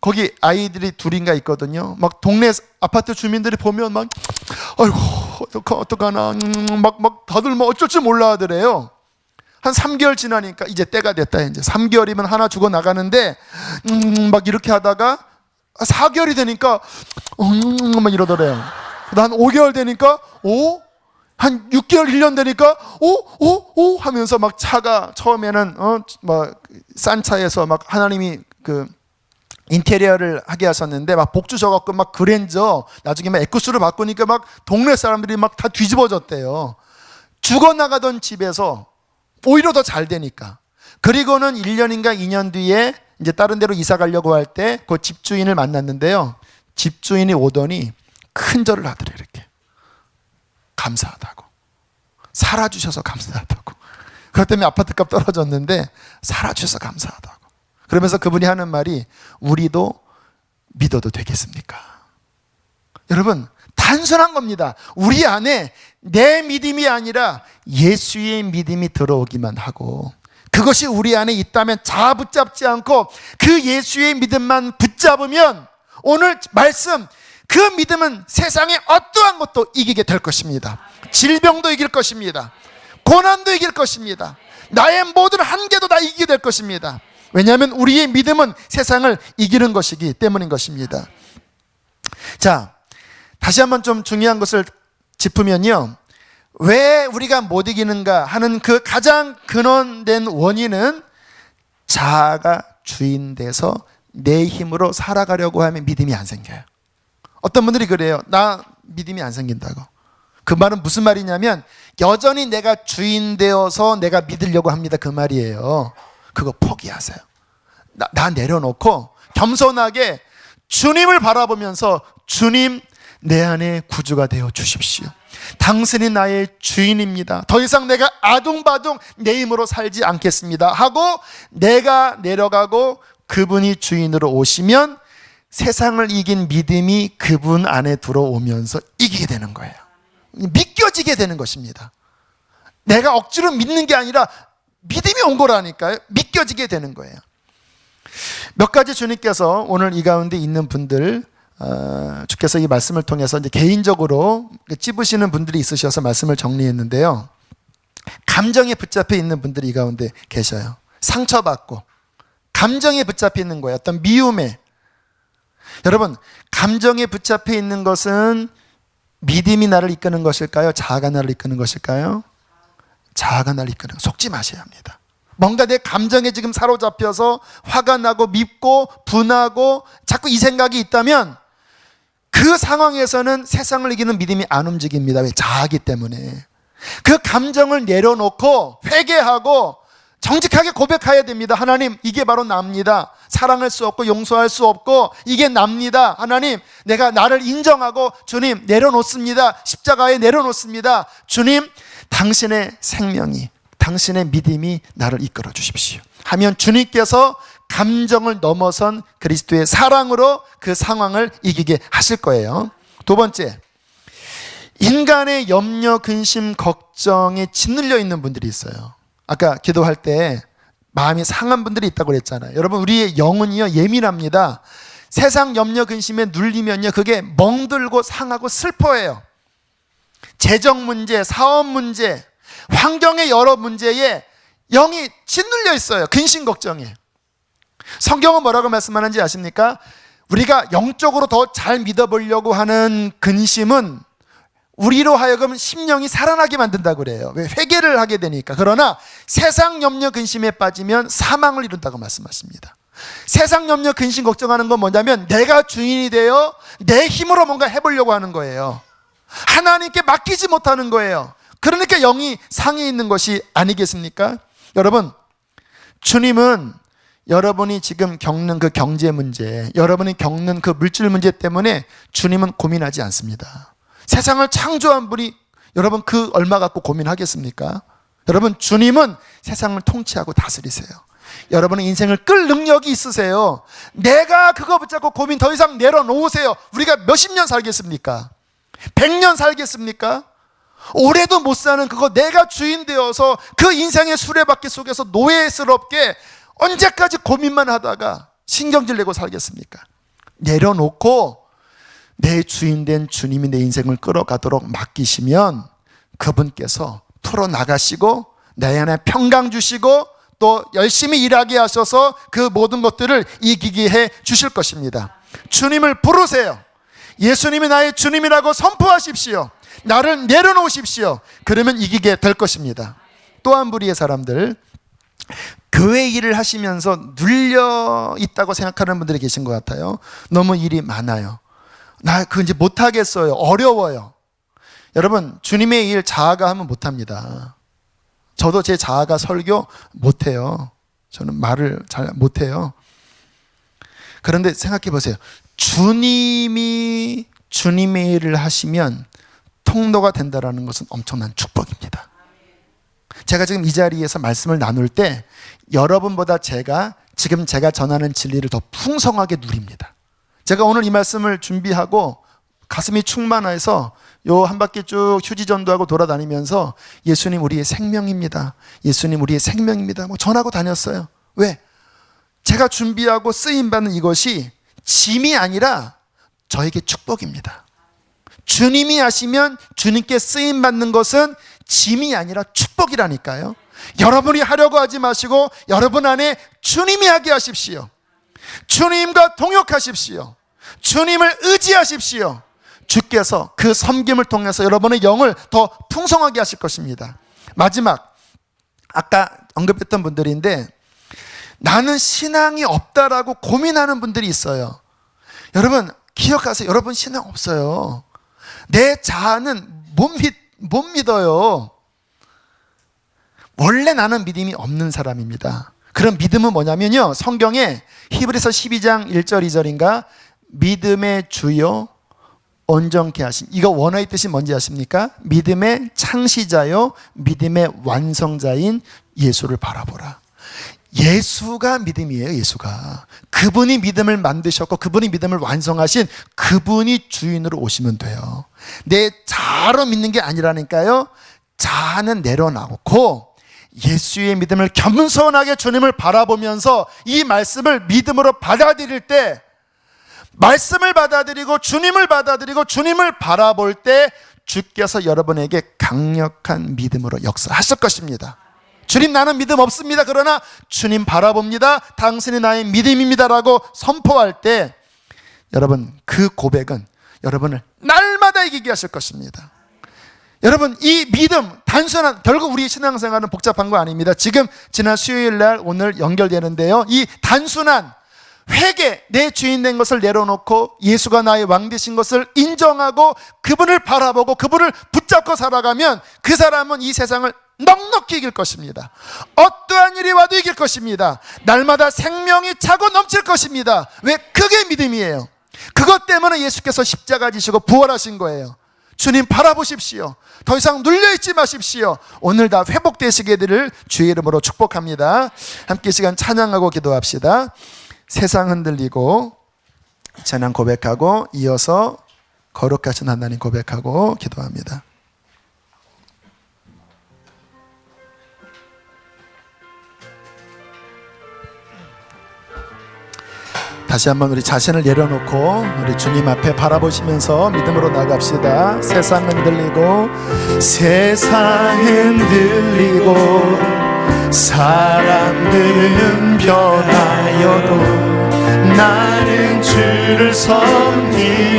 거기 아이들이 둘인가 있거든요. 막 동네 아파트 주민들이 보면 막 아이고 어떡하나 막 다들 어쩔 줄 몰라 하더래요. 한 3개월 지나니까 이제 때가 됐다. 이제 3개월이면 하나 죽어 나가는데 막 이렇게 하다가 4개월이 되니까 막 이러더래요. 한 5개월 되니까 한 6개월 1년 되니까 오 하면서 막 차가 처음에는 막 싼 차에서 막 하나님이 인테리어를 하게 하셨는데 막 복 주셔갖고 막 그랜저 나중에 막 에쿠스를 바꾸니까 막 동네 사람들이 막 다 뒤집어졌대요. 죽어나가던 집에서 오히려 더 잘 되니까. 그리고는 1년인가 2년 뒤에 이제 다른 데로 이사 가려고 할 때 그 집주인을 만났는데요, 집주인이 오더니 큰 절을 하더래. 이렇게 감사하다고, 살아주셔서 감사하다고. 그것 때문에 아파트값 떨어졌는데 살아주셔서 감사하다고. 그러면서 그분이 하는 말이 우리도 믿어도 되겠습니까? 여러분, 단순한 겁니다. 우리 안에 내 믿음이 아니라 예수의 믿음이 들어오기만 하고 그것이 우리 안에 있다면 자아 붙잡지 않고 그 예수의 믿음만 붙잡으면 오늘 말씀, 그 믿음은 세상의 어떠한 것도 이기게 될 것입니다. 질병도 이길 것입니다. 고난도 이길 것입니다. 나의 모든 한계도 다 이기게 될 것입니다. 왜냐하면 우리의 믿음은 세상을 이기는 것이기 때문인 것입니다. 자, 다시 한번 좀 중요한 것을 짚으면요, 왜 우리가 못 이기는가 하는 그 가장 근원된 원인은 자아가 주인 돼서 내 힘으로 살아가려고 하면 믿음이 안 생겨요. 어떤 분들이 그래요. 나 믿음이 안 생긴다고. 그 말은 무슨 말이냐면 여전히 내가 주인 되어서 내가 믿으려고 합니다, 그 말이에요. 그거 포기하세요. 나 내려놓고 겸손하게 주님을 바라보면서 주님, 내 안에 구주가 되어 주십시오. 당신이 나의 주인입니다. 더 이상 내가 아둥바둥 내 힘으로 살지 않겠습니다 하고 내가 내려가고 그분이 주인으로 오시면 세상을 이긴 믿음이 그분 안에 들어오면서 이기게 되는 거예요. 믿겨지게 되는 것입니다. 내가 억지로 믿는 게 아니라 믿음이 온 거라니까요. 믿겨지게 되는 거예요. 몇 가지 주님께서 오늘 이 가운데 있는 분들, 주께서 이 말씀을 통해서 이제 개인적으로 찝으시는 분들이 있으셔서 말씀을 정리했는데요. 감정에 붙잡혀 있는 분들이 이 가운데 계셔요. 상처받고 감정에 붙잡혀 있는 거예요. 어떤 미움에. 여러분, 감정에 붙잡혀 있는 것은 믿음이 나를 이끄는 것일까요? 자아가 나를 이끄는 것일까요? 자아가 나를 이끄는, 속지 마셔야 합니다. 뭔가 내 감정에 지금 사로잡혀서 화가 나고 밉고 분하고 자꾸 이 생각이 있다면 그 상황에서는 세상을 이기는 믿음이 안 움직입니다. 왜? 자아기 때문에. 그 감정을 내려놓고 회개하고 정직하게 고백해야 됩니다. 하나님, 이게 바로 납니다. 사랑할 수 없고 용서할 수 없고 이게 납니다. 하나님, 내가 나를 인정하고 주님 내려놓습니다. 십자가에 내려놓습니다. 주님, 당신의 생명이, 당신의 믿음이 나를 이끌어 주십시오 하면 주님께서 감정을 넘어선 그리스도의 사랑으로 그 상황을 이기게 하실 거예요. 두 번째, 인간의 염려, 근심, 걱정에 짓눌려 있는 분들이 있어요. 아까 기도할 때 마음이 상한 분들이 있다고 그랬잖아요. 여러분, 우리의 영은요 예민합니다. 세상 염려, 근심에 눌리면요 그게 멍들고 상하고 슬퍼해요. 재정 문제, 사업 문제, 환경의 여러 문제에 영이 짓눌려 있어요. 근심, 걱정에. 성경은 뭐라고 말씀하는지 아십니까? 우리가 영적으로 더 잘 믿어보려고 하는 근심은 우리로 하여금 심령이 살아나게 만든다고 그래요. 왜? 회개를 하게 되니까. 그러나 세상 염려 근심에 빠지면 사망을 이룬다고 말씀하십니다. 세상 염려 근심 걱정하는 건 뭐냐면 내가 주인이 되어 내 힘으로 뭔가 해보려고 하는 거예요. 하나님께 맡기지 못하는 거예요. 그러니까 영이 상해 있는 것이 아니겠습니까? 여러분, 주님은 여러분이 지금 겪는 그 경제 문제, 여러분이 겪는 그 물질 문제 때문에 주님은 고민하지 않습니다. 세상을 창조한 분이 여러분 그 얼마 갖고 고민하겠습니까? 여러분, 주님은 세상을 통치하고 다스리세요. 여러분의 인생을 끌 능력이 있으세요. 내가 그거 붙잡고 고민 더 이상 내려놓으세요. 우리가 몇십 년 살겠습니까? 100년 살겠습니까? 오래도 못 사는 그거 내가 주인 되어서 그 인생의 수레바퀴 속에서 노예스럽게 언제까지 고민만 하다가 신경질 내고 살겠습니까? 내려놓고 내 주인 된 주님이 내 인생을 끌어가도록 맡기시면 그분께서 풀어나가시고 내 안에 평강 주시고 또 열심히 일하게 하셔서 그 모든 것들을 이기게 해 주실 것입니다. 주님을 부르세요. 예수님이 나의 주님이라고 선포하십시오. 나를 내려놓으십시오. 그러면 이기게 될 것입니다. 또 한 부류의 사람들, 교회 일을 하시면서 눌려 있다고 생각하는 분들이 계신 것 같아요. 너무 일이 많아요. 나 그거 이제 못하겠어요. 어려워요. 여러분, 주님의 일 자아가 하면 못합니다. 저도 제 자아가 설교 못해요. 저는 말을 잘 못해요. 그런데 생각해 보세요. 주님이 주님의 일을 하시면 통로가 된다는 것은 엄청난 축복입니다. 제가 지금 이 자리에서 말씀을 나눌 때 여러분보다 지금 제가 전하는 진리를 더 풍성하게 누립니다. 제가 오늘 이 말씀을 준비하고 가슴이 충만해서 요 한 바퀴 쭉 휴지 전도하고 돌아다니면서 예수님 우리의 생명입니다. 예수님 우리의 생명입니다. 뭐 전하고 다녔어요. 왜? 제가 준비하고 쓰임받는 이것이 짐이 아니라 저에게 축복입니다. 주님이 하시면 주님께 쓰임받는 것은 짐이 아니라 축복이라니까요. 여러분이 하려고 하지 마시고 여러분 안에 주님이 하게 하십시오. 주님과 동역하십시오. 주님을 의지하십시오. 주께서 그 섬김을 통해서 여러분의 영을 더 풍성하게 하실 것입니다. 마지막, 아까 언급했던 분들인데, 나는 신앙이 없다라고 고민하는 분들이 있어요. 여러분 기억하세요. 여러분 신앙 없어요. 내 자아는 못 믿어요. 원래 나는 믿음이 없는 사람입니다. 그런 믿음은 뭐냐면요, 성경에 히브리서 12장 1절 2절인가 믿음의 주요 온전케 하신, 이거 원어의 뜻이 뭔지 아십니까? 믿음의 창시자요 믿음의 완성자인 예수를 바라보라. 예수가 믿음이에요. 예수가, 그분이 믿음을 만드셨고 그분이 믿음을 완성하신 그분이 주인으로 오시면 돼요. 내 자아로 믿는 게 아니라니까요. 자아는 내려놓고 예수의 믿음을 겸손하게 주님을 바라보면서 이 말씀을 믿음으로 받아들일 때, 말씀을 받아들이고 주님을 받아들이고 주님을 바라볼 때 주께서 여러분에게 강력한 믿음으로 역사하실 것입니다. 주님 나는 믿음 없습니다. 그러나 주님 바라봅니다. 당신이 나의 믿음입니다라고 선포할 때 여러분 그 고백은 여러분을 날마다 이기게 하실 것입니다. 여러분 이 믿음 단순한, 결국 우리 신앙생활은 복잡한 거 아닙니다. 지금 지난 수요일날 오늘 연결되는데요, 이 단순한 회개, 내 주인 된 것을 내려놓고 예수가 나의 왕 되신 것을 인정하고 그분을 바라보고 그분을 붙잡고 살아가면 그 사람은 이 세상을 넉넉히 이길 것입니다. 어떠한 일이 와도 이길 것입니다. 날마다 생명이 차고 넘칠 것입니다. 왜? 그게 믿음이에요. 그것 때문에 예수께서 십자가 지시고 부활하신 거예요. 주님 바라보십시오. 더 이상 눌려있지 마십시오. 오늘 다 회복되시게 되기를 주의 이름으로 축복합니다. 함께 시간 찬양하고 기도합시다. 세상 흔들리고 찬양 고백하고 이어서 거룩하신 하나님 고백하고 기도합니다. 다시 한번 우리 자신을 내려놓고 우리 주님 앞에 바라보시면서 믿음으로 나갑시다. 세상 흔들리고 사람들은 변하여도 나는 주를 섬기니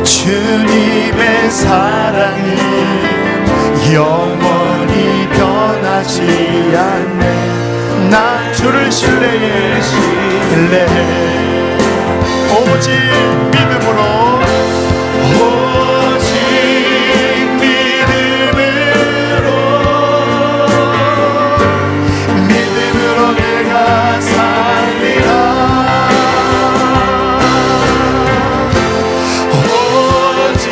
주님의 사랑은 영원히 변하지 않네. 나 주를 신뢰해 오직 믿음으로 내가 살리라. 오직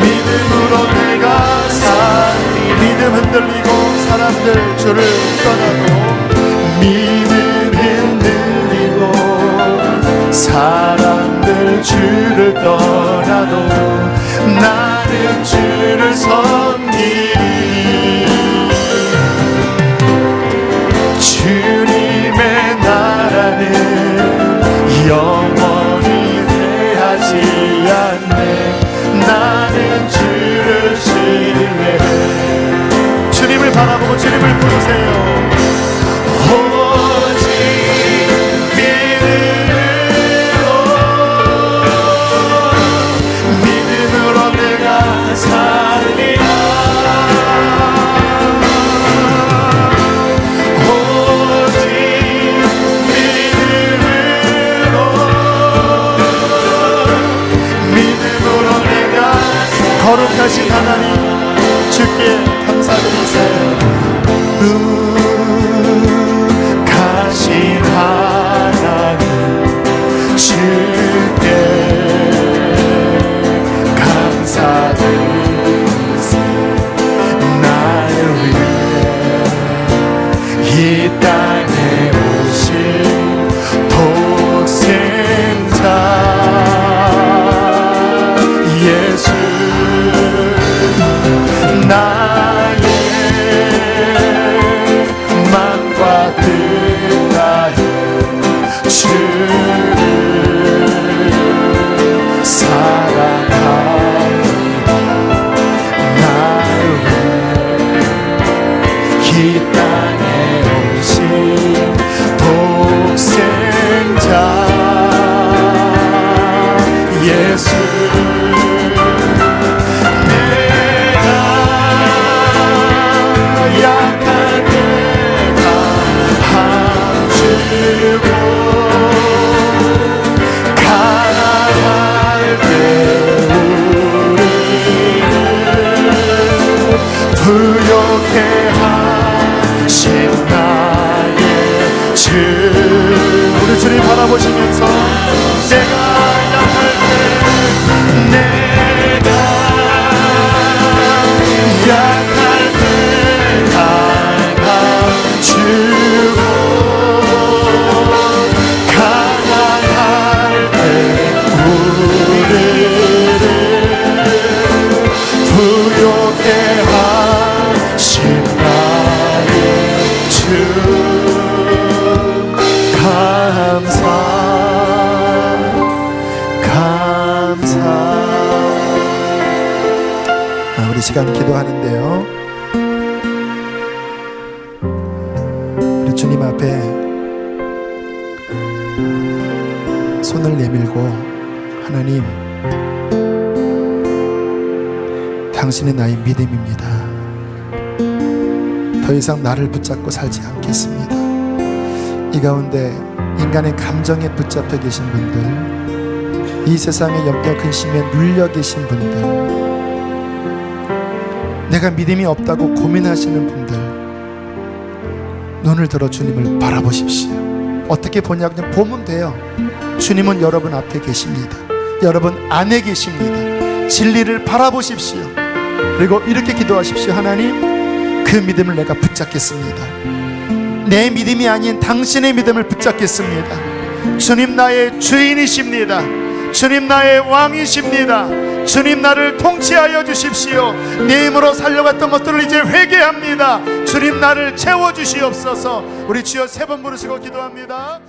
믿음으로 내가 믿음 흔들리고 사람들 주를 떠나도, 믿음 흔들리고 사람들 주를 떠나도 나는 주를 섬기니 주님의 나라는 영원히 패하지 않네. 나는 주를 신뢰해. 주님을 바라보고 주님을 부르세요. 오직 믿음으로 내가 살리라. 오직 믿음으로 내가 거룩하신 하나님 주께 감사드리세요. 가신 하나님 주께 감사드리세요. 나를 위해 이 땅에 오신 독생자 예수, 나 예수 내가 약할 때 감추고 가난할 때 우리를 부욕해 하신 나의 주. 우리 주님 바라보시면서 내가 약할 때 내가 약할 때 강함주고 가난할 때 우리를 부욕해 하신 나의 주. 감사 우리 시간 기도하는데요, 우리 주님 앞에 손을 내밀고 하나님, 당신이 나의 믿음입니다. 더 이상 나를 붙잡고 살지 않겠습니다. 이 가운데 인간의 감정에 붙잡혀 계신 분들, 이 세상의 염려 근심에 눌려 계신 분들, 내가 믿음이 없다고 고민하시는 분들, 눈을 들어 주님을 바라보십시오. 어떻게 보냐, 그냥 보면 돼요. 주님은 여러분 앞에 계십니다. 여러분 안에 계십니다. 진리를 바라보십시오. 그리고 이렇게 기도하십시오. 하나님, 그 믿음을 내가 붙잡겠습니다. 내 믿음이 아닌 당신의 믿음을 붙잡겠습니다. 주님 나의 주인이십니다. 주님 나의 왕이십니다. 주님 나를 통치하여 주십시오. 내 힘으로 살려갔던 것들을 이제 회개합니다. 주님 나를 채워주시옵소서. 우리 주여 3번 부르시고 기도합니다.